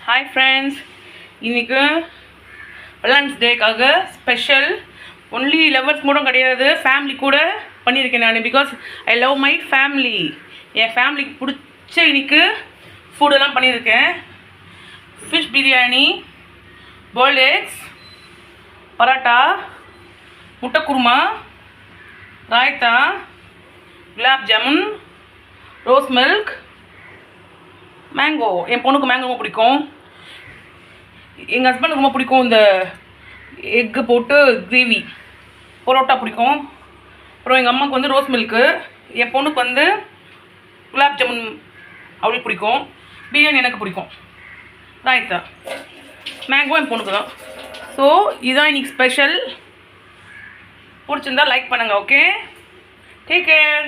Hi friends, இன்றைக்கு Valentine's டேக்காக special only lovers மட்டும் கிடையாது, ஃபேமிலி கூட பண்ணியிருக்கேன் நான். Because I love my family. என் ஃபேமிலிக்கு பிடிச்ச இன்றைக்கு ஃபுட்டெல்லாம் பண்ணியிருக்கேன். Fish biryani, boiled eggs, parotta, முட்டை kurma, raita, gulab jamun, rose milk, mango. என் பொண்ணுக்கு மேங்கோ ரொம்ப பிடிக்கும். எங்கள் ஹஸ்பண்டுக்கு ரொம்ப பிடிக்கும் இந்த எக்கு போட்டு கிரேவி. பரோட்டா பிடிக்கும். அப்புறம் எங்கள் அம்மாவுக்கு வந்து ரோஸ் மில்க்கு. என் பொண்ணுக்கு வந்து குலாப் ஜாமுன் அவளுக்கு பிடிக்கும். பிரியாணி எனக்கு பிடிக்கும். ராய்த்தா, மேங்கோ என் பொண்ணுக்கு தான். ஸோ இதுதான் இன்னைக்கு ஸ்பெஷல். பிடிச்சிருந்தா லைக் பண்ணுங்கள். Okay, take care.